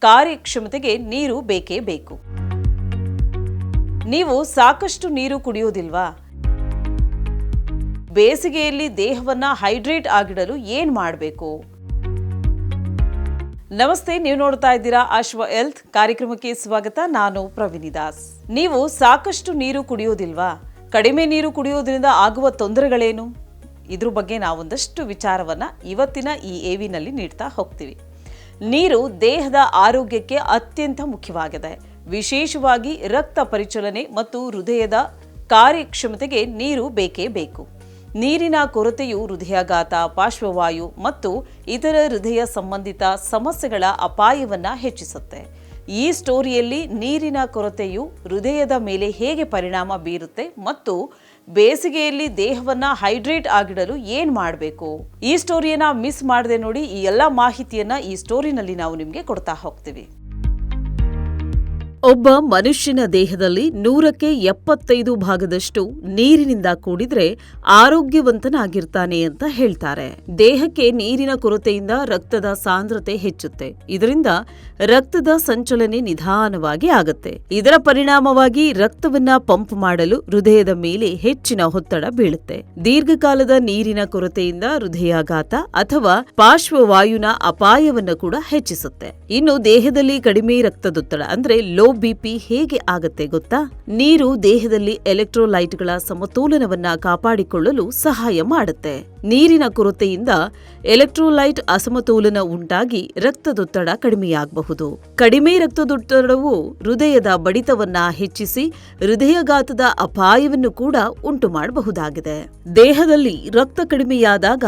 ಕಾರ್ಯಕ್ಷಮತೆಗೆ ನೀರು ಬೇಕೇ ಬೇಕು. ನೀವು ಸಾಕಷ್ಟು ನೀರು ಕುಡಿಯೋದಿಲ್ವಾ? ಬೇಸಿಗೆಯಲ್ಲಿ ದೇಹವನ್ನ ಹೈಡ್ರೇಟ್ ಆಗಿಡಲು ಏನ್ ಮಾಡಬೇಕು? ನಮಸ್ತೆ, ನೀವು ನೋಡ್ತಾ ಇದ್ದೀರಾ ಅಶ್ವ ಹೆಲ್ತ್ ಕಾರ್ಯಕ್ರಮಕ್ಕೆ ಸ್ವಾಗತ. ನಾನು ಪ್ರವೀಣಿ ದಾಸ್. ನೀವು ಸಾಕಷ್ಟು ನೀರು ಕುಡಿಯೋದಿಲ್ವಾ? ಕಡಿಮೆ ನೀರು ಕುಡಿಯೋದ್ರಿಂದ ಆಗುವ ತೊಂದರೆಗಳೇನು? ಇದ್ರ ಬಗ್ಗೆ ನಾವೊಂದಷ್ಟು ವಿಚಾರವನ್ನ ಇವತ್ತಿನ ಈ ಏವಿನಲ್ಲಿ ನೀಡ್ತಾ ಹೋಗ್ತೀವಿ. ನೀರು ದೇಹದ ಆರೋಗ್ಯಕ್ಕೆ ಅತ್ಯಂತ ಮುಖ್ಯವಾಗಿದೆ. ವಿಶೇಷವಾಗಿ ರಕ್ತ ಪರಿಚಲನೆ ಮತ್ತು ಹೃದಯದ ಕಾರ್ಯಕ್ಷಮತೆಗೆ ನೀರು ಬೇಕೇ ಬೇಕು. ನೀರಿನ ಕೊರತೆಯು ಹೃದಯಾಘಾತ, ಪಾರ್ಶ್ವವಾಯು ಮತ್ತು ಇತರ ಹೃದಯ ಸಂಬಂಧಿತ ಸಮಸ್ಯೆಗಳ ಅಪಾಯವನ್ನು ಹೆಚ್ಚಿಸುತ್ತೆ. ಈ ಸ್ಟೋರಿಯಲ್ಲಿ ನೀರಿನ ಕೊರತೆಯು ಹೃದಯದ ಮೇಲೆ ಹೇಗೆ ಪರಿಣಾಮ ಬೀರುತ್ತೆ ಮತ್ತು ಬೇಸಿಗೆಯಲ್ಲಿ ದೇಹವನ್ನ ಹೈಡ್ರೇಟ್ ಆಗಿಡಲು ಏನ್ ಮಾಡಬೇಕು, ಈ ಸ್ಟೋರಿಯನ್ನ ಮಿಸ್ ಮಾಡದೆ ನೋಡಿ. ಈ ಎಲ್ಲ ಮಾಹಿತಿಯನ್ನ ಈ ಸ್ಟೋರಿನಲ್ಲಿ ನಾವು ನಿಮಗೆ ಕೊಡ್ತಾ ಹೋಗ್ತೀವಿ. ಒಬ್ಬ ಮನುಷ್ಯನ ದೇಹದಲ್ಲಿ 100ಕ್ಕೆ 75 ಭಾಗದಷ್ಟು ನೀರಿನಿಂದ ಕೂಡಿದ್ರೆ ಆರೋಗ್ಯವಂತನಾಗಿರ್ತಾನೆ ಅಂತ ಹೇಳ್ತಾರೆ. ದೇಹಕ್ಕೆ ನೀರಿನ ಕೊರತೆಯಿಂದ ರಕ್ತದ ಸಾಂದ್ರತೆ ಹೆಚ್ಚುತ್ತೆ. ಇದರಿಂದ ರಕ್ತದ ಸಂಚಲನೆ ನಿಧಾನವಾಗಿ ಆಗುತ್ತೆ. ಇದರ ಪರಿಣಾಮವಾಗಿ ರಕ್ತವನ್ನ ಪಂಪ್ ಮಾಡಲು ಹೃದಯದ ಮೇಲೆ ಹೆಚ್ಚಿನ ಒತ್ತಡ ಬೀಳುತ್ತೆ. ದೀರ್ಘಕಾಲದ ನೀರಿನ ಕೊರತೆಯಿಂದ ಹೃದಯಾಘಾತ ಅಥವಾ ಪಾರ್ಶ್ವವಾಯುನ ಅಪಾಯವನ್ನು ಕೂಡ ಹೆಚ್ಚಿಸುತ್ತೆ. ಇನ್ನು ದೇಹದಲ್ಲಿ ಕಡಿಮೆ ರಕ್ತದೊತ್ತಡ ಅಂದ್ರೆ ಲೋ ಬಿಪಿ ಹೇಗೆ ಆಗತ್ತೆ ಗೊತ್ತಾ? ನೀರು ದೇಹದಲ್ಲಿ ಎಲೆಕ್ಟ್ರೋಲೈಟ್ಗಳ ಸಮತೋಲನವನ್ನ ಕಾಪಾಡಿಕೊಳ್ಳಲು ಸಹಾಯ ಮಾಡುತ್ತೆ. ನೀರಿನ ಕೊರತೆಯಿಂದ ಎಲೆಕ್ಟ್ರೋಲೈಟ್ ಅಸಮತೋಲನ ಉಂಟಾಗಿ ರಕ್ತದೊತ್ತಡ ಕಡಿಮೆಯಾಗಬಹುದು. ಕಡಿಮೆ ರಕ್ತದೊತ್ತಡವು ಹೃದಯದ ಬಡಿತವನ್ನ ಹೆಚ್ಚಿಸಿ ಹೃದಯಾಘಾತದ ಅಪಾಯವನ್ನು ಕೂಡ ಉಂಟು ಮಾಡಬಹುದಾಗಿದೆ. ದೇಹದಲ್ಲಿ ರಕ್ತ ಕಡಿಮೆಯಾದಾಗ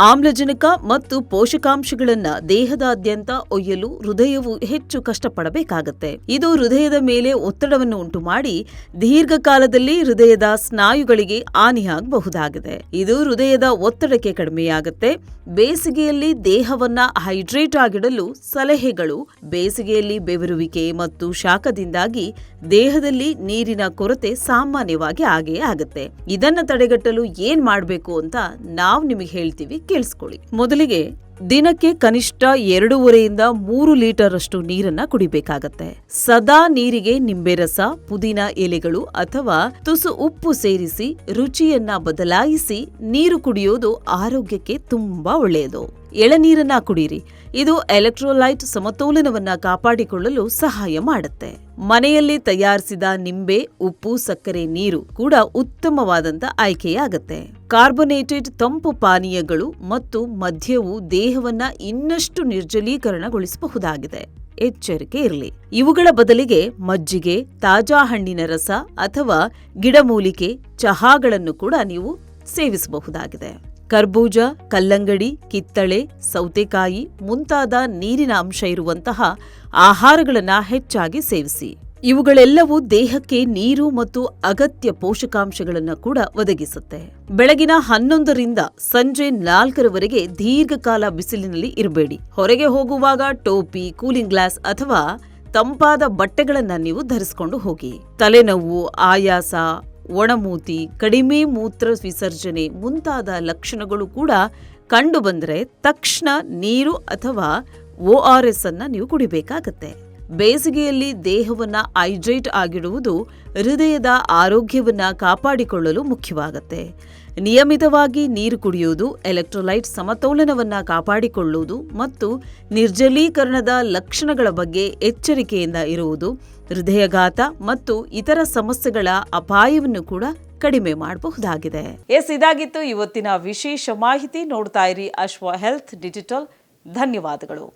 ಆಮ್ಲಜನಕ ಮತ್ತು ಪೋಷಕಾಂಶಗಳನ್ನ ದೇಹದಾದ್ಯಂತ ಒಯ್ಯಲು ಹೃದಯವು ಹೆಚ್ಚು ಕಷ್ಟಪಡಬೇಕಾಗತ್ತೆ. ಇದು ಹೃದಯದ ಮೇಲೆ ಒತ್ತಡವನ್ನು ಉಂಟು ಮಾಡಿ ದೀರ್ಘಕಾಲದಲ್ಲಿ ಹೃದಯದ ಸ್ನಾಯುಗಳಿಗೆ ಹಾನಿಯಾಗಬಹುದಾಗಿದೆ. ಇದು ಹೃದಯದ ಒತ್ತಡಕ್ಕೆ ಕಡಿಮೆಯಾಗುತ್ತೆ. ಬೇಸಿಗೆಯಲ್ಲಿ ದೇಹವನ್ನ ಹೈಡ್ರೇಟ್ ಆಗಿಡಲು ಸಲಹೆಗಳು. ಬೇಸಿಗೆಯಲ್ಲಿ ಬೆವರುವಿಕೆ ಮತ್ತು ಶಾಖದಿಂದಾಗಿ ದೇಹದಲ್ಲಿ ನೀರಿನ ಕೊರತೆ ಸಾಮಾನ್ಯವಾಗಿ ಆಗೇ ಆಗುತ್ತೆ. ಇದನ್ನ ತಡೆಗಟ್ಟಲು ಏನ್ ಮಾಡಬೇಕು ಅಂತ ನಾವು ನಿಮಗೆ ಹೇಳ್ತೀವಿ, ಕೇಳಿಸ್ಕೊಳ್ಳಿ. ಮೊದಲಿಗೆ ದಿನಕ್ಕೆ ಕನಿಷ್ಠ 2.5ರಿಂದ 3 ಲೀಟರ್ ಅಷ್ಟು ನೀರನ್ನ ಕುಡಿಬೇಕಾಗತ್ತೆ. ಸದಾ ನೀರಿಗೆ ನಿಂಬೆ ರಸ, ಪುದೀನ ಎಲೆಗಳು ಅಥವಾ ತುಸು ಉಪ್ಪು ಸೇರಿಸಿ ರುಚಿಯನ್ನ ಬದಲಾಯಿಸಿ ನೀರು ಕುಡಿಯೋದು ಆರೋಗ್ಯಕ್ಕೆ ತುಂಬಾ ಒಳ್ಳೆಯದು. ಎಳನೀರನ್ನ ಕುಡೀರಿ. ಇದು ಎಲೆಕ್ಟ್ರೋಲೈಟ್ ಸಮತೋಲನವನ್ನ ಕಾಪಾಡಿಕೊಳ್ಳಲು ಸಹಾಯ ಮಾಡುತ್ತೆ. ಮನೆಯಲ್ಲಿ ತಯಾರಿಸಿದ ನಿಂಬೆ, ಉಪ್ಪು, ಸಕ್ಕರೆ ನೀರು ಕೂಡ ಉತ್ತಮವಾದಂತ ಆಯ್ಕೆಯಾಗತ್ತೆ. ಕಾರ್ಬೋನೇಟೆಡ್ ತಂಪು ಪಾನೀಯಗಳು ಮತ್ತು ಮದ್ಯವು ದೇಹವನ್ನ ಇನ್ನಷ್ಟು ನಿರ್ಜಲೀಕರಣಗೊಳಿಸಬಹುದಾಗಿದೆ. ಎಚ್ಚರಿಕೆ ಇರಲಿ. ಇವುಗಳ ಬದಲಿಗೆ ಮಜ್ಜಿಗೆ, ತಾಜಾ ಹಣ್ಣಿನ ರಸ ಅಥವಾ ಗಿಡಮೂಲಿಕೆ ಚಹಾಗಳನ್ನು ಕೂಡ ನೀವು ಸೇವಿಸಬಹುದಾಗಿದೆ. ಕರ್ಬೂಜ, ಕಲ್ಲಂಗಡಿ, ಕಿತ್ತಳೆ, ಸೌತೆಕಾಯಿ ಮುಂತಾದ ನೀರಿನ ಅಂಶ ಇರುವಂತಹ ಆಹಾರಗಳನ್ನ ಹೆಚ್ಚಾಗಿ ಸೇವಿಸಿ. ಇವುಗಳೆಲ್ಲವೂ ದೇಹಕ್ಕೆ ನೀರು ಮತ್ತು ಅಗತ್ಯ ಪೋಷಕಾಂಶಗಳನ್ನು ಕೂಡ ಒದಗಿಸುತ್ತೆ. ಬೆಳಗಿನ 11ರಿಂದ ಸಂಜೆ 4ರವರೆಗೆ ದೀರ್ಘಕಾಲ ಬಿಸಿಲಿನಲ್ಲಿ ಇರಬೇಡಿ. ಹೊರಗೆ ಹೋಗುವಾಗ ಟೋಪಿ, ಕೂಲಿಂಗ್ ಗ್ಲಾಸ್ ಅಥವಾ ತಂಪಾದ ಬಟ್ಟೆಗಳನ್ನ ನೀವು ಧರಿಸಿಕೊಂಡು ಹೋಗಿ. ತಲೆನೋವು, ಆಯಾಸ, ಒಣಮೂತಿ, ಕಡಿಮೆ ಮೂತ್ರ ವಿಸರ್ಜನೆ ಮುಂತಾದ ಲಕ್ಷಣಗಳು ಕೂಡ ಕಂಡು ಬಂದರೆ ತಕ್ಷಣ ನೀರು ಅಥವಾ ORS ಅನ್ನ ನೀವು ಕುಡಿಬೇಕಾಗತ್ತೆ. ಬೇಸಿಗೆಯಲ್ಲಿ ದೇಹವನ್ನ ಹೈಡ್ರೇಟ್ ಆಗಿಡುವುದು ಹೃದಯದ ಆರೋಗ್ಯವನ್ನ ಕಾಪಾಡಿಕೊಳ್ಳಲು ಮುಖ್ಯವಾಗುತ್ತೆ. ನಿಯಮಿತವಾಗಿ ನೀರು ಕುಡಿಯುವುದು ಎಲೆಕ್ಟ್ರೋಲೈಟ್ ಸಮತೋಲನವನ್ನ ಕಾಪಾಡಿಕೊಳ್ಳುವುದು ಮತ್ತು ನಿರ್ಜಲೀಕರಣದ ಲಕ್ಷಣಗಳ ಬಗ್ಗೆ ಎಚ್ಚರಿಕೆಯಿಂದ ಇರುವುದು ಹೃದಯಾಘಾತ ಮತ್ತು ಇತರ ಸಮಸ್ಯೆಗಳ ಅಪಾಯವನ್ನು ಕೂಡ ಕಡಿಮೆ ಮಾಡಬಹುದಾಗಿದೆ. ಇದಾಗಿತ್ತು ಇವತ್ತಿನ ವಿಶೇಷ ಮಾಹಿತಿ. ನೋಡ್ತಾ ಇರಿ ಅಶ್ವ ಹೆಲ್ತ್ ಡಿಜಿಟಲ್. ಧನ್ಯವಾದಗಳು.